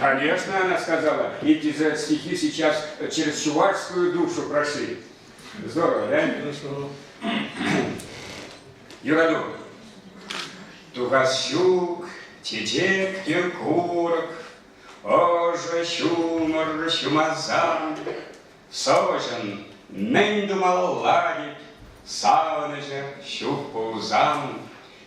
Конечно, она сказала. Эти же стихи сейчас через чувашскую душу прошли. Здорово, да? Хорошо. Юраду. Тугасюк, Тедек, Киркурок, Оже, Шумар, Шумазан, Сожен, Нендумал ладит, Савнежа, Щуппузан,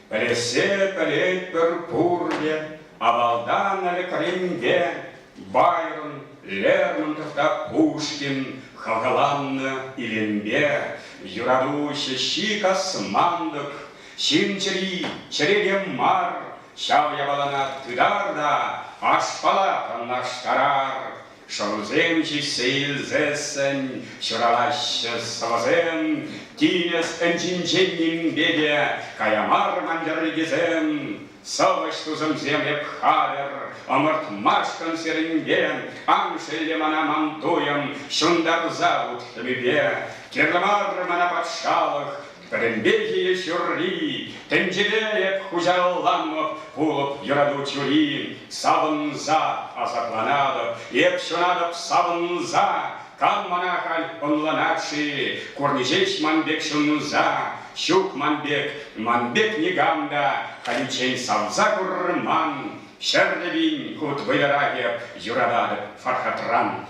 Полесе, полеть пурпурге, Абалдан, Алекремге, Байрон, Лермонтов да Пушкин, Хавгаланна и Лембе, Юраду, Щищик, Османдок, Шинчери, Черегем Мар, Шав Ябалана Тыдарда, Ашпала Наштарар, Шоруземчи Сейлзесен, Шуралаща Савазен, Тинес Энчинченнин Беге, Каямар Мандерлигизен, Соваштузом земле Пхадер, Амарт Машкан Серенген, Амшелемана Мантуем, Шундарзавут Хабибе, Кирмар Манападшалах, Перембеги Шурли, Тенджелеев Хужалламов, Пулоп Юраду Чури, Саванза Азапланадов, Епшунадов Саванза, Камманахаль Онланакши, Курничеч Манбек Шунуза, Щук Манбек, Манбек Нигамда, Халичей Савза Курман, Шерлевин Кут Вайдарагев, Юрададов Фархатран.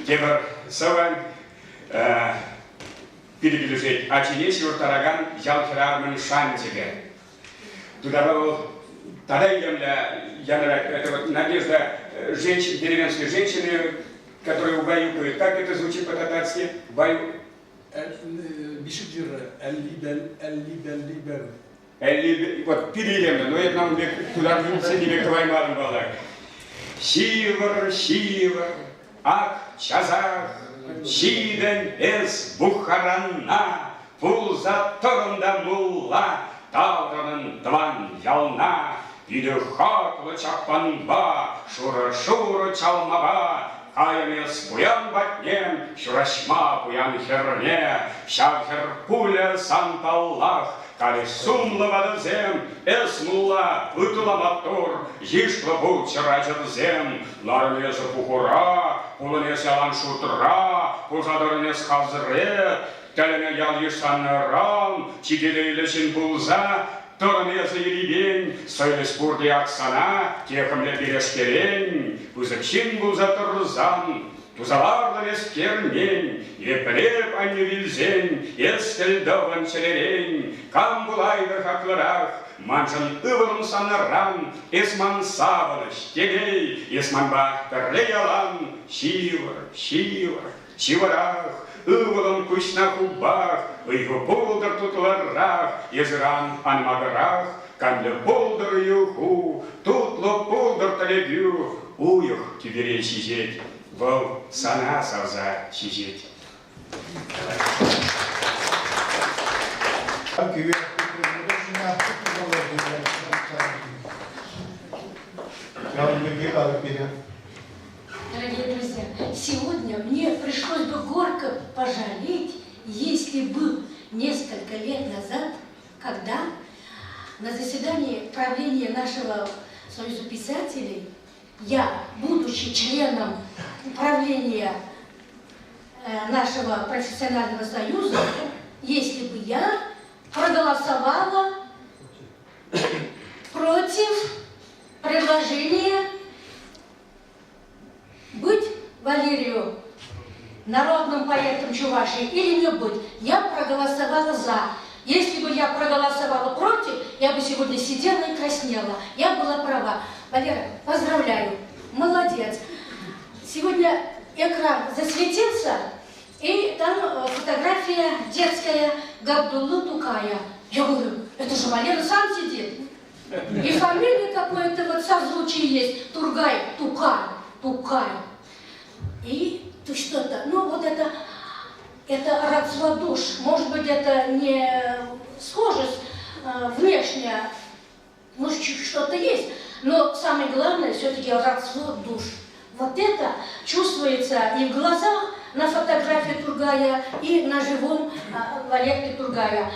Темір сыван перебележить, а через Юртараган Ялхирарман Шантиге. Туда был, тогда это вот надежда женщин, деревенской женщины, которые убаюкают. Как это звучит по-татарски? Баю... Бишиджира, эллибер. Вот перелемно, но это нам туда не вековой марм была. Шивар, шивар. Ак чазах, Шиден эс Бухаранна, Пулзаторында мулла, Тавранын дван ялна, Иді хаклы чапанба, Шура-шура чалмаба, Каямес пуян батнем, Шурашма пуян херне, Шавхер пуля санталлах, Кали сумла вадазем, эсмула, утула мотор, ешла бучера жерзем, ларнеза пухура, пуланес ялан шутра, пужадарнес хазре, телене ял ешсан рам, чигелейле син пулза, Торанеза еребень, сойлес пурди аксана, техамле берешкерень, пузачин булза турзан, Тузалардалес кернень, еплеп аннювильзень, естельдован челерень, камбулайдер хакларах, манжан ыварун санарам, эсман савалыш, тегей, эсманба перлеялан, шивар, шивар, шиварах, ывалан кусь на кубах, ыйгу болдыр тутларах, езран анмагарах, канле болдыр юху, тутло болдыр талебю, уюх киберей сизеть. Был сана савза сизеть. Дорогие друзья, сегодня мне пришлось бы горько пожалеть, если бы несколько лет назад, когда на заседании правления нашего Союза писателей я, будучи членом управления нашего профессионального союза, если бы я проголосовала против предложения быть Валерию народным поэтом Чувашии или не быть, я проголосовала за. Если бы я проголосовала против, я бы сегодня сидела и краснела. Я была права. Валера, поздравляю, молодец. Сегодня экран засветился, и там фотография детская Габдуллы Тукая. Я говорю, это же Валера сам сидит. И фамилия какое-то вот созвучие есть. Тургай, Тукай, Тукай. И что-то, ну вот это родство душ. Может быть, это не схожесть внешне, может, что-то есть. Но самое главное, все-таки родство душ. Вот это чувствуется и в глазах на фотографии Тургая, и на живом Валерии Тургая.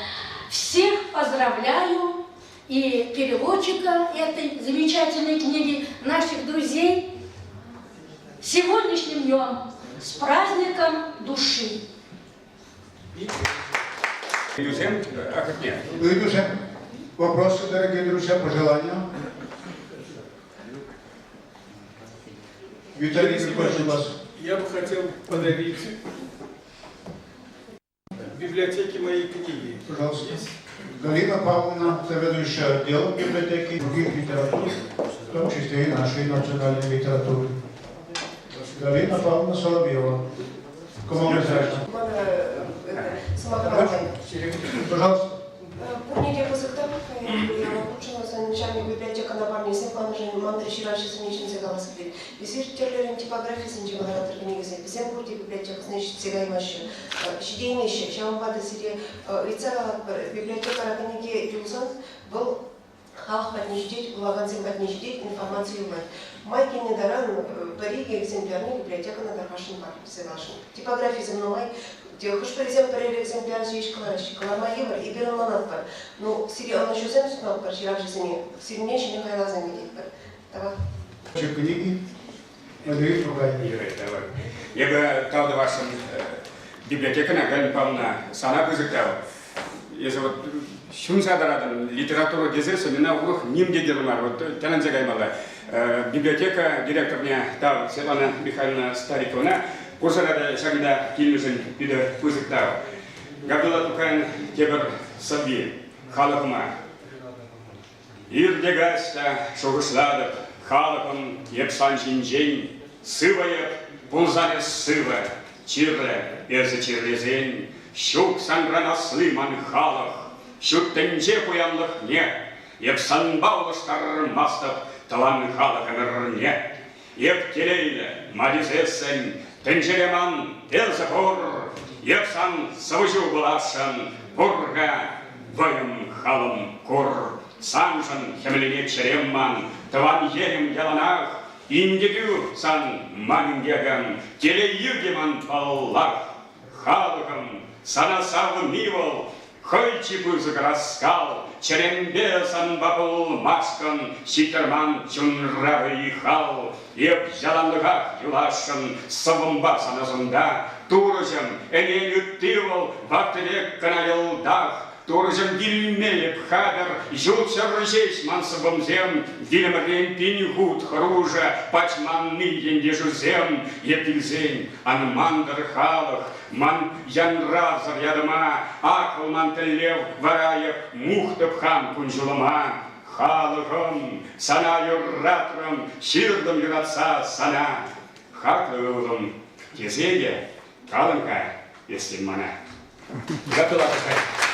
Всех поздравляю и переводчика этой замечательной книги, наших друзей, сегодняшним днем, с праздником души. Вопросы, дорогие друзья, пожелания? Виталий Григорьевич, у вас. Я бы хотел подарить библиотеке моей книги. Пожалуйста. Галина Павловна, заведующая отделом библиотеки других литератур, в том числе и нашей национальной литературы. Галина Павловна Соловьева. Кому обязательно? Пожалуйста. Пурнике Козыктаровка, я обучена за начальник библиотека на память Симплана Женю Мандри Шираши Саничинцы Галаскли. Висир терлерин типографии Санчимагаратор книги, Писем Курти библиотека, значит, Сигаймаши. Щедейнейший, Шамбада Сири, лица библиотека Раканики Юзан был Халх поднеждеть, Лаганцем поднеждеть, информацию мать. Майки Недаран, Париги, экземплярная библиотека на Дархашин парк, Севашин. Типографии за мной. Хош президент парели экземпляр здесь классик, Ламаевар и Бернманатпар. Ну, Сири, он еще сам снова чирак жизни, Сири меньше не хайла заметить. Давай. Книги. Андрей Фругай. Я бы дал до вашим библиотека на Галина Павловна сана кызыктау. Если вот шунсадарадан литература дезерса, меня урух ним дегермар, вот тянанзе гаймала. Библиотека директорня там Светлана Михайловна Стариковна. Курсарада шагда килмишен биде кызыктау. Габдулла Тукайн кебер саби, халахма. Ирдегаста шогышладып, халахым епсан чинчен, сывает, пулзане сыва, чирле, эрзе чирлезен, щук санграна слыман халах, щут тенче куянлых не, епсан баулыштар мастып, талан халахымыр не, еп келейле, мадизесен, тенчереман, элзапор, епсан савыжу булашын, бурга, воем халым кур. Санжан хемлене черемман, таван ерем яланах, индегю сан мангеган, теле югеман паллах, халыгам, санасавы мивол, хойчипы заграскал, черембе сан бапыл маскан, ситерман чунравы ихал, еп яланлыгах юлашын, савымба саназында, турыжым, энелю тывол, вактылек каналелдах, Туржем дильмелеп хабер, жутсер жесть мансабом зем, дилемарен пинихут хружа, пачман ниден дежузем, епильзень, ан мандр халах, ман янрав зарядама, акл мантелев вараев, мухтабхан кунжулама, халахом, сана юратрам, ширдам юраца сана, хаклывым, кезеге, каланка, если мана. Готова такая.